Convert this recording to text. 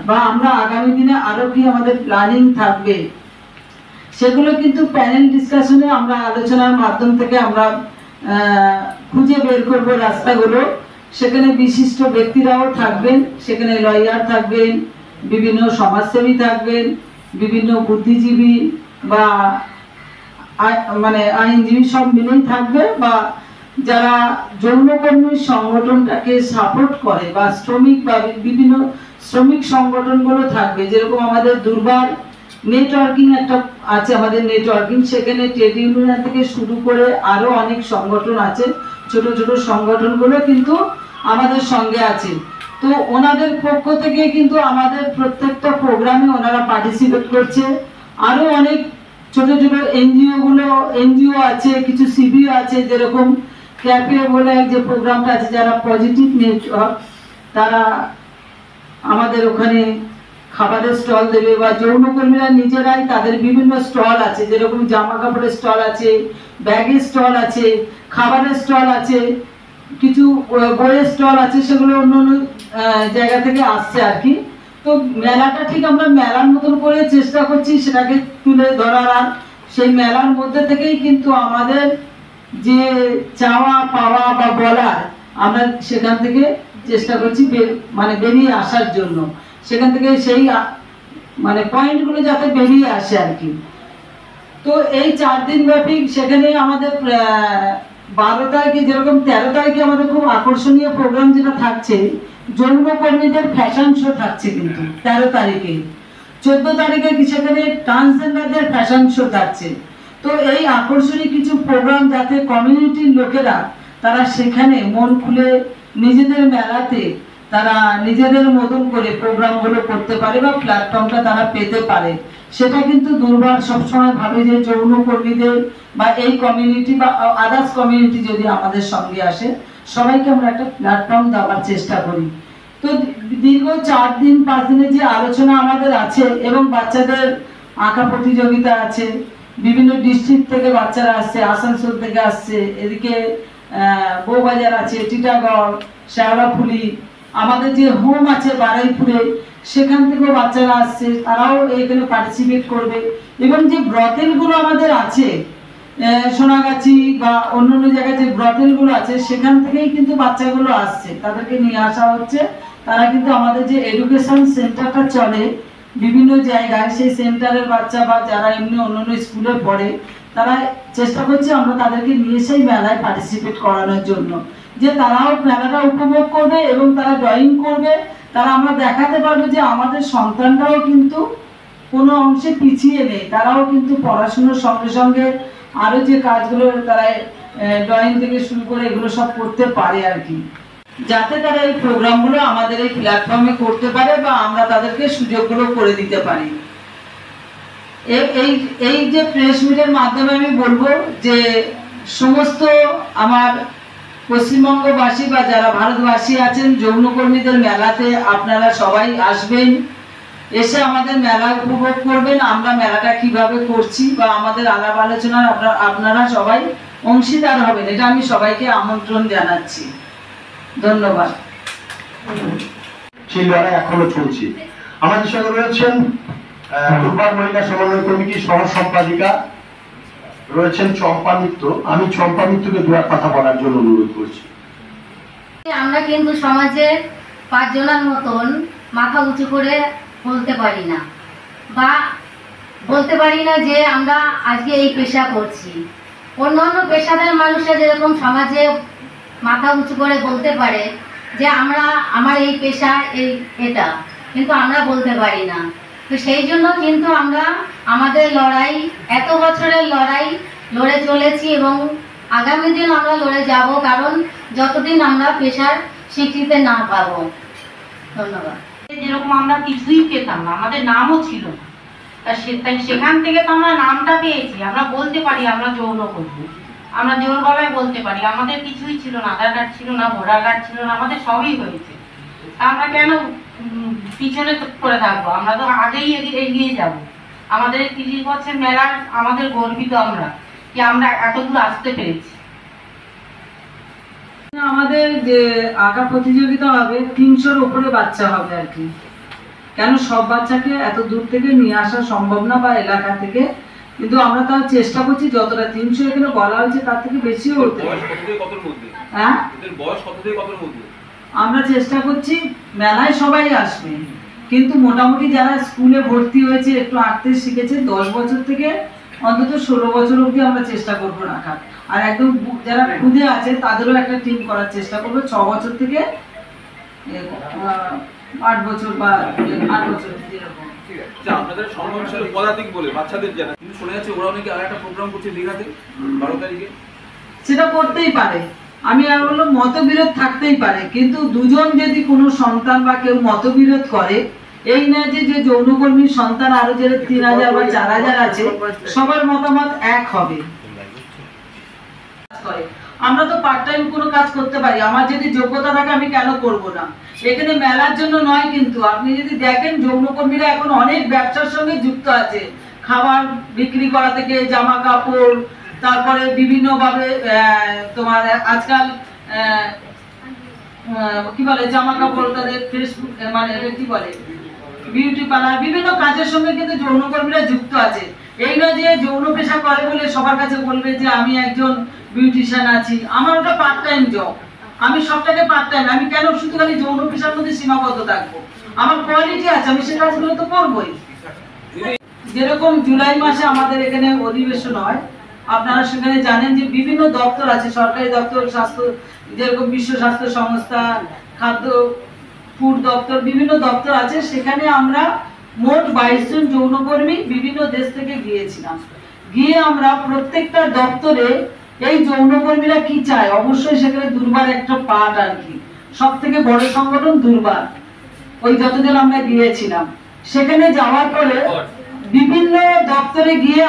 বা আমরা আগামী দিনে আরো কি আমাদের প্ল্যানিং থাকবে, সেগুলো কিন্তু প্যানেল ডিসকাশনে আমরা আলোচনার মাধ্যম থেকে আমরা খুঁজে বের করব রাস্তাগুলো। সেখানে বিশিষ্ট ব্যক্তিরাও থাকবেন, সেখানে লয়ার থাকবেন, বিভিন্ন সমাজসেবী থাকবেন, বিভিন্ন বুদ্ধিজীবী বা মানে আইনজীবী সব মিলেই থাকবে, বা যারা যৌনকর্মী সংগঠনটাকে সাপোর্ট করে বা শ্রমিক বা বিভিন্ন শ্রমিক সংগঠনগুলো থাকবে। যেরকম আমাদের দুর্বার নেটওয়ার্কিং একটা আছে, আমাদের নেটওয়ার্কিং, সেখানে ট্রেড ইউনিয়ন থেকে শুরু করে আরো অনেক সংগঠন আছে, ছোট ছোট সংগঠনগুলো কিন্তু আমাদের সঙ্গে আছে। তো ওনাদের পক্ষ থেকে কিন্তু আমাদের প্রত্যেকটা প্রোগ্রামে ওনারা পার্টিসিপেট করছে। আরো অনেক ছোট ছোট এনজিও আছে, কিছু সিবিও আছে, যেরকম ক্যাফে বলে যে প্রোগ্রামটা আছে, যারা পজিটিভ নেটওয়ার্ক, তারা আমাদের ওখানে খাবারের স্টল দেবে, বা যৌনকর্মীরা নিজেরাই তাদের বিভিন্ন স্টল আছে, যেরকম জামা কাপড়ের স্টল আছে, ব্যাগের স্টল আছে, খাবারের স্টল আছে, কিছু বইয়ের স্টল আছে, সেগুলো অন্য অন্য জায়গা থেকে আসছে আর কি। তো মেলাটা ঠিক আমরা মেলার মতন করে চেষ্টা করছি সেটাকে তুলে ধরার, আর সেই মেলার মধ্যে থেকেই কিন্তু আমাদের যে চাওয়া পাওয়া বা বলার, আমরা সেখান থেকে চেষ্টা করছি মানে বেরিয়ে আসার জন্য, সেখান থেকে সেই মানে পয়েন্টগুলো যাতে বেরিয়ে আসে আর কি। তো এই 4 দিন ব্যাপী সেখানে আমাদের 12 তারিখে, যেরকম 13 তারিখে আমাদের খুব আকর্ষণীয় প্রোগ্রাম যেটা থাকছে, যৌনকর্মীদের ফ্যাশন শো থাকছে কিন্তু 13 তারিখে। 14 তারিখে সেখানে ট্রান্সজেন্ডারদের ফ্যাশন শো থাকছে। তো এই আকর্ষণীয় কিছু প্রোগ্রাম যাতে কমিউনিটির লোকেরা তারা সেখানে মন খুলে নিজেদের মেলাতে তারা নিজেদের মতন করে প্রোগ্রামগুলো করতে পারে বা প্ল্যাটফর্মটা তারা পেতে পারে, সেটা কিন্তু দুর্বার সবসময় ভাবে যে যৌনকর্মীদের বা এই কমিউনিটি বা আদার্স কমিউনিটি যদি আমাদের সঙ্গে আসে, সবাইকে আমরা একটা প্ল্যাটফর্ম দেওয়ার চেষ্টা করি। তো দীর্ঘ 4 দিন 5 দিনের যে আলোচনা আমাদের আছে, এবং বাচ্চাদের আঁকা প্রতিযোগিতা আছে, বিভিন্ন ডিস্ট্রিক্ট থেকে বাচ্চারা আসছে, আসানসোল থেকে আসছে, এদিকে বউবাজার আছে, টিটাগড়, শেওড়াফুলি, আমাদের যে হোম আছে বারুইপুরে, সেখান থেকেও বাচ্চারা আসছে, তারাও এখানে পার্টিসিপেট করবে। এবং যে ব্রতেলগুলো আমাদের আছে সোনাগাছি বা অন্যান্য জায়গায় যে ব্রতেলগুলো আছে, সেখান থেকেই কিন্তু বাচ্চাগুলো আসছে, তাদেরকে নিয়ে আসা হচ্ছে। তারা কিন্তু আমাদের যে এডুকেশন সেন্টারটা চলে বিভিন্ন জায়গায়, সেই সেন্টারের বাচ্চা বা যারা এমনি অন্যান্য স্কুলে পড়ে, তারা চেষ্টা করছে আমরা তাদেরকে নিয়ে সেই মেলায় পার্টিসিপেট করানোর জন্য, যে তারাও মেলাটা উপভোগ করবে এবং তারা ড্রয়িং করবে। তারা আমরা দেখাতে পারবো যে আমাদের সন্তানরাও কিন্তু কোনো অংশে পিছিয়ে নেই, তারাও কিন্তু পড়াশোনার সঙ্গে সঙ্গে আরো যে কাজগুলো তারা ড্রয়িং থেকে শুরু করে এগুলো সব করতে পারে আর কি, যাতে তারা এই প্রোগ্রামগুলো আমাদের এই প্ল্যাটফর্মে করতে পারে বা আমরা তাদেরকে সুযোগগুলো করে দিতে পারি। এই যে প্রেস মিটের মাধ্যমে আমি বলবো যে সমস্ত আমার পশ্চিমবঙ্গবাসী বা যারা ভারতবাসী আছেন, যৌনকর্মীদের মেলাতে আপনারা সবাই আসবেন, এসে আমাদের মেলা উপভোগ করবেন। আমরা মেলাটা কিভাবে করছি বা আমাদের আলাপ আলোচনার আপনারা সবাই অংশীদার হবেন, এটা আমি সবাইকে আমন্ত্রণ জানাচ্ছি। ধন্যবাদ। সেই লড়াই এখনো চলছে। আমাদের সঙ্গে রয়েছেন দুর্বার মহিলা সমন্বয় কমিটির সহ সম্পাদিকা রয়েছেন চম্পা মিত্র। আমি চম্পা মিত্রকে দু এক কথা বলার জন্য অনুরোধ করছি। আমরা কিন্তু সমাজে 5 জনের মতন মাথা উঁচু করে বলতে পারি না, বা বলতে পারি না যে আমরা আজকে এই পেশা করছি। অন্যান্য পেশাদার মানুষরা যেরকম সমাজে মাথা উঁচু করে বলতে পারে যে আমার এই পেশা এটা, কিন্তু আমরা বলতে পারি না। তো সেই জন্য কিন্তু আমরা আমাদের লড়াই, এত বছরের লড়াই লড়ে চলেছি এবং আগামী দিন আমরা লড়ে যাব, কারণ যতদিন আমরা পেশার স্বীকৃতি না পাবো। ধন্যবাদ। যেরকম আমরা কিছুই পেতাম না, আমাদের নামও ছিল না, তাই সেখান থেকে তো আমরা নামটা পেয়েছি। আমরা বলতে পারি আমরা যৌনকর্মী, আমরা জোর গলায় বলতে পারি। আমাদের কিছুই ছিল না, আধার কার্ড ছিল না, ভোটার কার্ড ছিল না, আমাদের সবই হয়েছে। আমরা কেন পিছনে করে থাকবো? আমরা তো আগেই এগিয়ে যাব। আমাদের 30 বছর মেলার আমাদের গর্বিত আমরা কি আমরা এতদূর আসতে পেরেছি। আমাদের যে আঁকা প্রতিযোগিতা হবে 300-র উপরে বাচ্চা হবে আর কি, কেন সব বাচ্চাকে এত দূর থেকে নিয়ে আসা সম্ভব না বা এলাকা থেকে, কিন্তু আমরা তাও চেষ্টা করছি যতটা 300 এখানে বলা হয়েছে তার থেকে বেশিও হতে পারে। হ্যাঁ, আমরা চেষ্টা করছি মেলায় সবাই আসবে, কিন্তু মোটামুটি যারা স্কুলে ভর্তি হয়েছে একটু আঁকতে শিখেছে 10 বছর থেকে অন্তত 16 বছর অবধি আমরা চেষ্টা করবো রাখার। আর একদম যারা খুদে আছে তাদেরও একটা টিম করার চেষ্টা করবো 6 বছর থেকে 8 বছর বা 8 বছর যেরকম। আপনাদের সম্ভব ছিল পদাতিক বলে বাচ্চাদের জানা, কিন্তু শোনা যাচ্ছে ওরাও নাকি আর একটা প্রোগ্রাম করছে দীঘাতে 12 তারিখে। সেটা করতেই পারে, আমি আর বললো মতবিরোধ থাকতেই পারে, কিন্তু দুজন যদি কোনো সন্তান বা কেউ মতবিরোধ করে, এই না যে যৌনকর্মীর সন্তান আরো যে 3000 বা 4000 আছে সবার মতামত এক হবে। আমরা তো পার্ট টাইম কোনো কাজ করতে পারি, আমার যদি যোগ্যতা থাকে আমি কেন করব না। এখানে মেলার জন্য নয়, কিন্তু আপনি যদি দেখেন যৌনকর্মীরা এখন অনেক ব্যবসার সঙ্গে যুক্ত আছে, খাবার বিক্রি করা থেকে জামা কাপড়, তারপরে বিভিন্ন ভাবে তোমার আজকাল কি বলে জামা কাপড়, তাদের ফেসবুক মানে কি বলে বিউটি পার্লার, বিভিন্ন কাজের সঙ্গে কিন্তু যৌনকর্মীরা যুক্ত আছে। এই নয় যে যৌন পেশা করে বলে সবার কাছে বলবে যে আমি একজন বিউটিশিয়ান আছি। আমার ওটা পার্ট টাইম জব, আমি সবটাকে পার্ট টাইম, আমি কেন শুধু খালি যৌন পেশার মধ্যে সীমাবদ্ধ থাকবো? আমার কোয়ালিটি আছে, আমি সে কাজগুলো তো করবোই। যেরকম জুলাই মাসে আমাদের এখানে অধিবেশন হয়, আপনারা সেখানে জানেন যে বিভিন্ন দপ্তর আছে, সরকারি দপ্তর, স্বাস্থ্য, যেরকম বিশ্ব স্বাস্থ্য সংস্থা, খাদ্য ফুড দপ্তর, বিভিন্ন দপ্তর আছে। সেখানে আমরা মোট 22 জন যৌনকর্মী বিভিন্ন দেশ থেকে গিয়েছিলাম। গিয়ে আমরা প্রত্যেকটা দপ্তরে এই যৌনকর্মীরা কি চায়, অবশ্যই সেখানে দুর্বার একটা পার্ট আর কি, সব থেকে বড় সংগঠন দুর্বার, ওই যতজন আমরা গিয়েছিলাম। সেখানে যাওয়ার পরে বিভিন্ন দপ্তরে গিয়ে